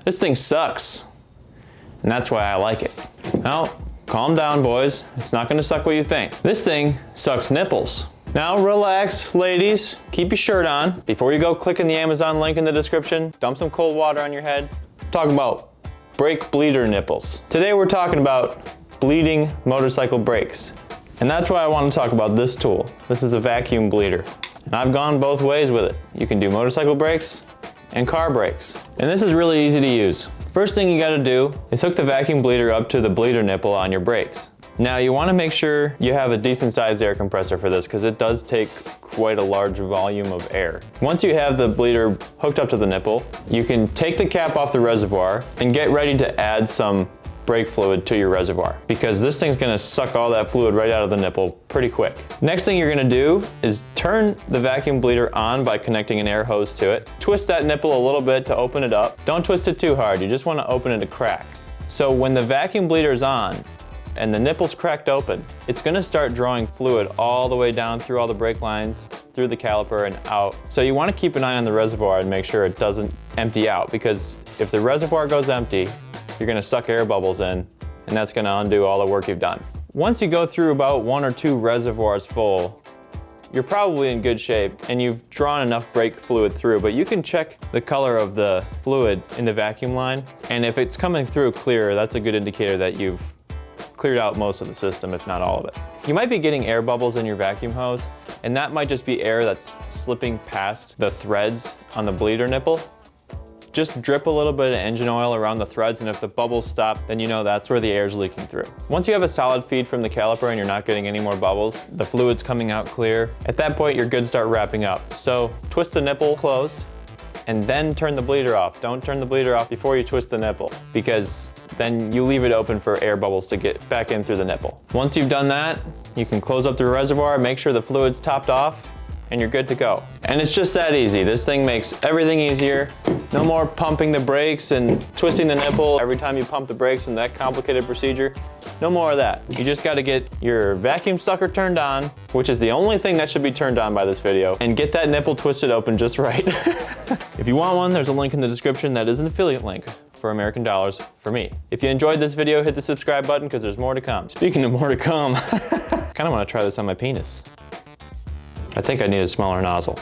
This thing sucks, and that's why I like it. Now, calm down, boys. It's not gonna suck what you think. This thing sucks nipples. Now relax, ladies. Keep your shirt on. Before you go clicking the Amazon link in the description, dump some cold water on your head. Talk about brake bleeder nipples. Today we're talking about bleeding motorcycle brakes. And that's why I want to talk about this tool. This is a vacuum bleeder. And I've gone both ways with it. You can do motorcycle brakes and car brakes. And this is really easy to use. First thing you gotta do is hook the vacuum bleeder up to the bleeder nipple on your brakes. Now you wanna make sure you have a decent sized air compressor for this because it does take quite a large volume of air. Once you have the bleeder hooked up to the nipple, you can take the cap off the reservoir and get ready to add some brake fluid to your reservoir because this thing's gonna suck all that fluid right out of the nipple pretty quick. Next thing you're gonna do is turn the vacuum bleeder on by connecting an air hose to it. Twist that nipple a little bit to open it up. Don't twist it too hard, you just wanna open it a crack. So when the vacuum bleeder is on and the nipple's cracked open, it's gonna start drawing fluid all the way down through all the brake lines, through the caliper and out. So you wanna keep an eye on the reservoir and make sure it doesn't empty out because if the reservoir goes empty, you're gonna suck air bubbles in, and that's gonna undo all the work you've done. Once you go through about 1 or 2 reservoirs full, you're probably in good shape and you've drawn enough brake fluid through, but you can check the color of the fluid in the vacuum line, and if it's coming through clear, that's a good indicator that you've cleared out most of the system, if not all of it. You might be getting air bubbles in your vacuum hose, and that might just be air that's slipping past the threads on the bleeder nipple. Just drip a little bit of engine oil around the threads, and if the bubbles stop, then you know that's where the air is leaking through. Once you have a solid feed from the caliper and you're not getting any more bubbles, the fluid's coming out clear, at that point you're good to start wrapping up. So twist the nipple closed and then turn the bleeder off. Don't turn the bleeder off before you twist the nipple because then you leave it open for air bubbles to get back in through the nipple. Once you've done that, you can close up the reservoir, make sure the fluid's topped off, and you're good to go. And it's just that easy. This thing makes everything easier. No more pumping the brakes and twisting the nipple every time you pump the brakes and that complicated procedure. No more of that. You just gotta get your vacuum sucker turned on, which is the only thing that should be turned on by this video, and get that nipple twisted open just right. If you want one, there's a link in the description that is an affiliate link for American dollars for me. If you enjoyed this video, hit the subscribe button because there's more to come. Speaking of more to come, I kinda wanna try this on my penis. I think I need a smaller nozzle.